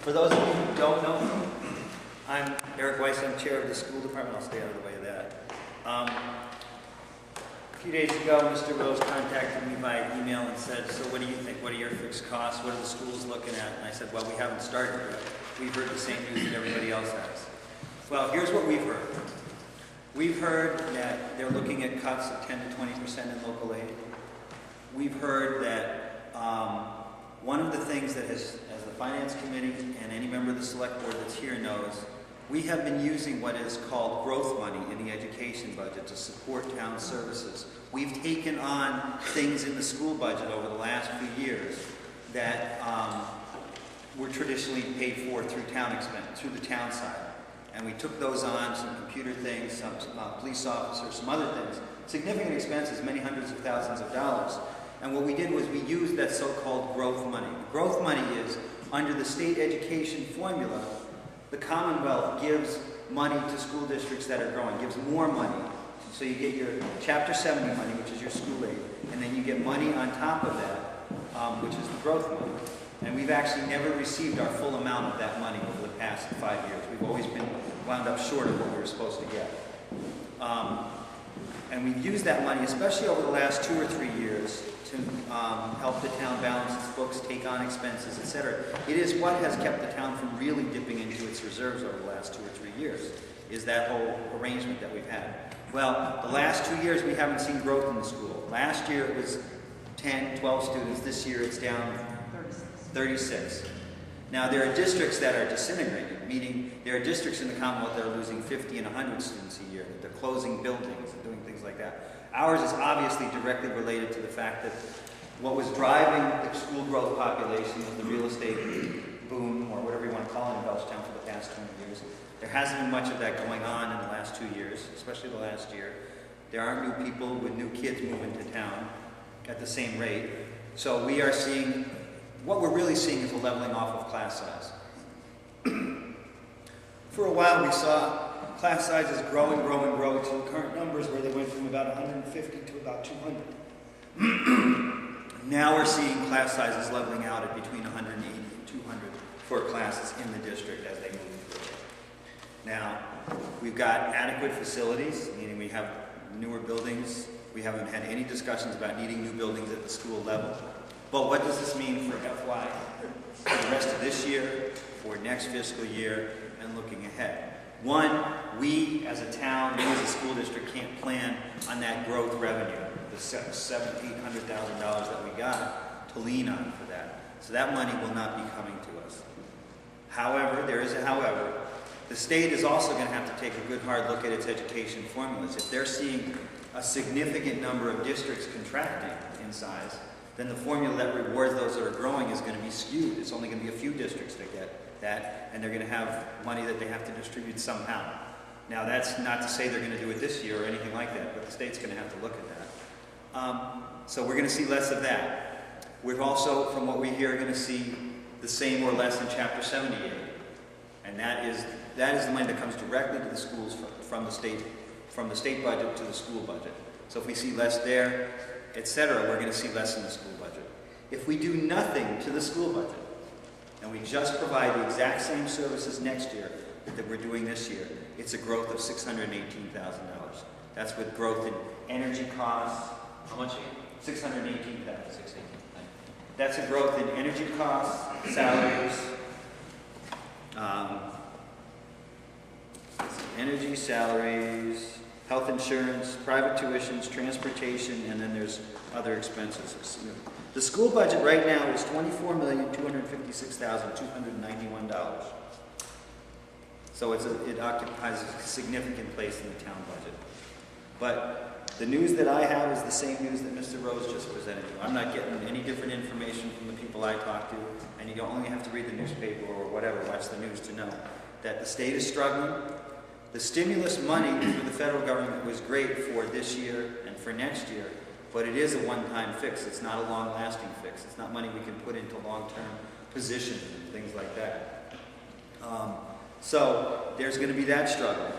For those of you who don't know me, I'm Eric Weiss. I'm chair of the school department. I'll stay out of the way of that. A few days ago, Mr. Rose contacted me by email and said, so what do you think? What are your fixed costs? What are the schools looking at? And I said, well, we haven't started yet. We've heard the same news that everybody else has. Well, here's what we've heard. We've heard that they're looking at cuts of 10 to 20% in local aid. We've heard that one of the things that has, as the Finance Committee and any member of the Select Board that's here knows, we have been using what is called growth money in the education budget to support town services. We've taken on things in the school budget over the last few years that were traditionally paid for through town expense, through the town side. And we took those on, some computer things, some police officers, some other things, significant expenses, many hundreds of thousands of dollars. And what we did was we used that so-called growth money. Growth money is, under the state education formula, the Commonwealth gives money to school districts that are growing, gives more money. So you get your Chapter 70 money, which is your school aid, and then you get money on top of that, which is the growth money. And we've actually never received our full amount of that money over the past 5 years. We've always been wound up short of what we were supposed to get. And we've used that money, especially over the last 2 or 3 years, to help the town balance its books, take on expenses, etc. It is what has kept the town from really dipping into its reserves over the last 2 or 3 years, is that whole arrangement that we've had. Well, the last 2 years we haven't seen growth in the school. Last year it was 10, 12 students. This year it's down 36. Now there are districts that are disintegrating, meaning there are districts in the Commonwealth that are losing 50 and 100 students a year, that they're closing buildings and doing things like that. Ours is obviously directly related to the fact that what was driving the school growth population was the real estate boom, or whatever you want to call it, in Belchertown for the past 20 years. There hasn't been much of that going on in the last 2 years, especially the last year. There aren't new people with new kids moving to town at the same rate. So we are seeing, what we're really seeing is a leveling off of class size. For a while we saw class sizes grow and grow and grow to the current numbers where they went from about 150 to about 200. Now we're seeing class sizes leveling out at between 180 and 200 for classes in the district as they move through. Now, we've got adequate facilities, meaning we have newer buildings. We haven't had any discussions about needing new buildings at the school level. But what does this mean for FY, for the rest of this year, for next fiscal year, and looking ahead? One, we as a town, we as a school district can't plan on that growth revenue, the $700,000 to $800,000 that we got to lean on for that. So that money will not be coming to us. However, there is a however. The state is also going to have to take a good hard look at its education formulas. If they're seeing a significant number of districts contracting in size, then the formula that rewards those that are growing is going to be skewed. It's only going to be a few districts that get that, and they're going to have money that they have to distribute somehow. Now, that's not to say they're going to do it this year or anything like that, but the state's going to have to look at that. So we're going to see less of that. We're also, from what we hear, going to see the same or less in Chapter 78. And that is the money that comes directly to the schools from the state budget to the school budget. So if we see less there, etc., we're going to see less in the school budget. If we do nothing to the school budget, and we just provide the exact same services next year that we're doing this year, it's a growth of $618,000. That's with growth in energy costs. How much? $618,000. That's a growth in energy costs, salaries, energy, salaries, health insurance, private tuitions, transportation, and then there's other expenses. The school budget right now is $24,256,291. So it occupies a significant place in the town budget. But the news that I have is the same news that Mr. Rose just presented you. I'm not getting any different information from the people I talk to, and you don't only have to read the newspaper or whatever, watch the news to know that the state is struggling. The stimulus money through the federal government was great for this year and for next year, but it is a one-time fix. It's not a long-lasting fix. It's not money we can put into long-term positions and things like that. So there's going to be that struggle.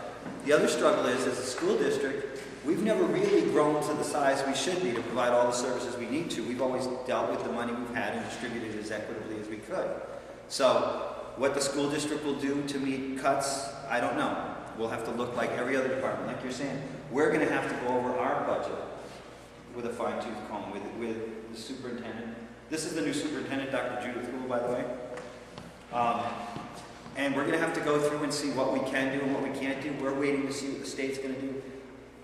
The other struggle is, as a school district, we've never really grown to the size we should be to provide all the services we need to. We've always dealt with the money we've had and distributed it as equitably as we could. So what the school district will do to meet cuts, I don't know. We'll have to look like every other department, like you're saying. We're going to have to go over our budget with a fine-tooth comb, with the superintendent. This is the new superintendent, Dr. Judith Hool, by the way. And we're going to have to go through and see what we can do and what we can't do. We're waiting to see what the state's going to do.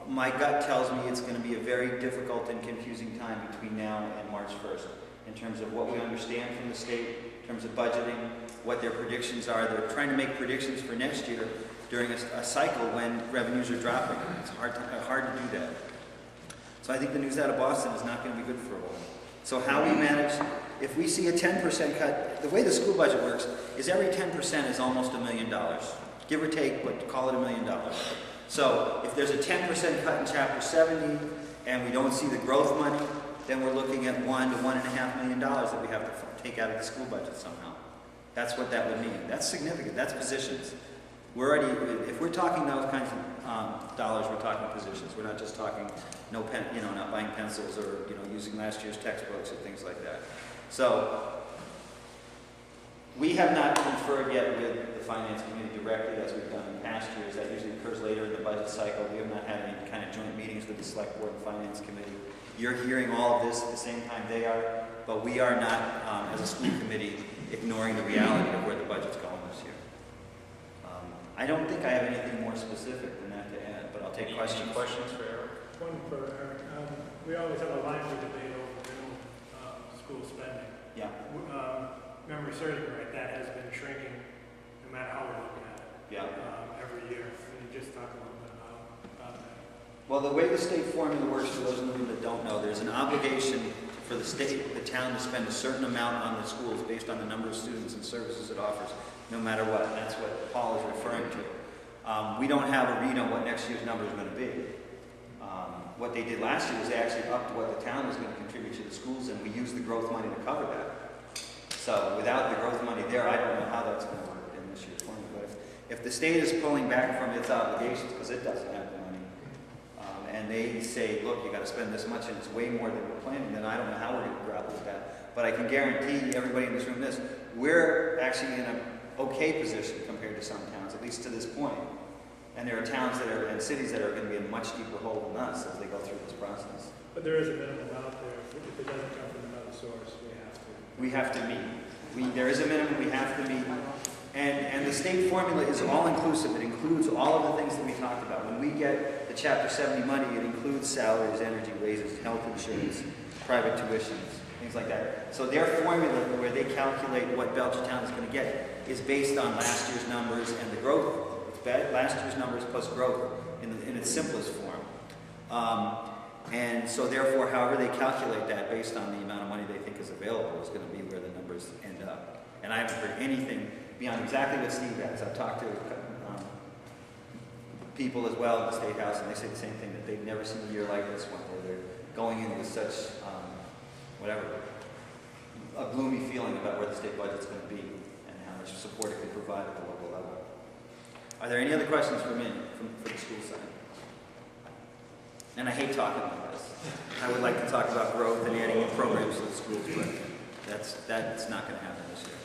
My gut tells me it's going to be a very difficult and confusing time between now and March 1st in terms of what we understand from the state, in terms of budgeting, what their predictions are. They're trying to make predictions for next year during a cycle when revenues are dropping. It's hard to do that. So I think the news out of Boston is not going to be good for a while. So how we manage, if we see a 10% cut, the way the school budget works is every 10% is almost $1 million. Give or take, but call it $1 million. So if there's a 10% cut in Chapter 70 and we don't see the growth money, then we're looking at $1 to $1.5 million that we have to take out of the school budget somehow. That's what that would mean. That's significant. That's positions. We're already, if we're talking those kinds of dollars, we're talking positions. We're not just talking not buying pencils or using last year's textbooks or things like that. So we have not conferred yet with the finance committee directly as we've done in past years. That usually occurs later in the budget cycle. We have not had any kind of joint meetings with the select board and finance committee. You're hearing all of this at the same time they are, but we are not, as a school committee, ignoring the reality of where the budget's going this year. I don't think I have anything more specific than that to add, but I'll take questions. Any questions for Eric? One for Eric. We always have a lively debate over school spending. Yeah. Memory serves me right, that has been shrinking no matter how we look at it. Yeah. Every year. Can you just talk a little bit about that? Well, the way the state formula works, for those of you that don't know, there's an obligation for the state, the town, to spend a certain amount on the schools based on the number of students and services it offers, no matter what. And that's what Paul is referring to. We don't have a read on what next year's number is going to be. What they did last year was they actually upped what the town was going to contribute to the schools, and we used the growth money to cover that. So without the growth money there, I don't know how that's going to work in this year's formula. But if the state is pulling back from its obligations, because it doesn't have the money, and they say, look, you got to spend this much, and it's way more than we're planning, then I don't know how we're going to grapple with that. But I can guarantee everybody in this room this: we're actually in an okay position compared to some towns, at least to this point. And there are towns and cities that are going to be in a much deeper hole than us as they go through this process. But there is a minimum out there. If it doesn't come from another source, we have to meet. There is a minimum we have to meet. And the state formula is all-inclusive. It includes all of the things that we talked about. When we get the Chapter 70 money, it includes salaries, energy raises, health insurance, private tuitions, things like that. So their formula, where they calculate what Belchertown is going to get, is based on last year's numbers and the growth. Last year's numbers plus growth in its simplest form. And so therefore, however they calculate that based on the amount of money they think is available is going to be where the numbers end up. And I haven't heard anything beyond exactly what Steve has. I've talked to people as well in the State House, and they say the same thing, that they've never seen a year like this one, where they're going in with such, a gloomy feeling about where the state budget's going to be and how much support it could provide at the local level. Are there any other questions for me for the school side? And I hate talking like this. I would like to talk about growth and adding new programs to the schools, but that's not going to happen this year.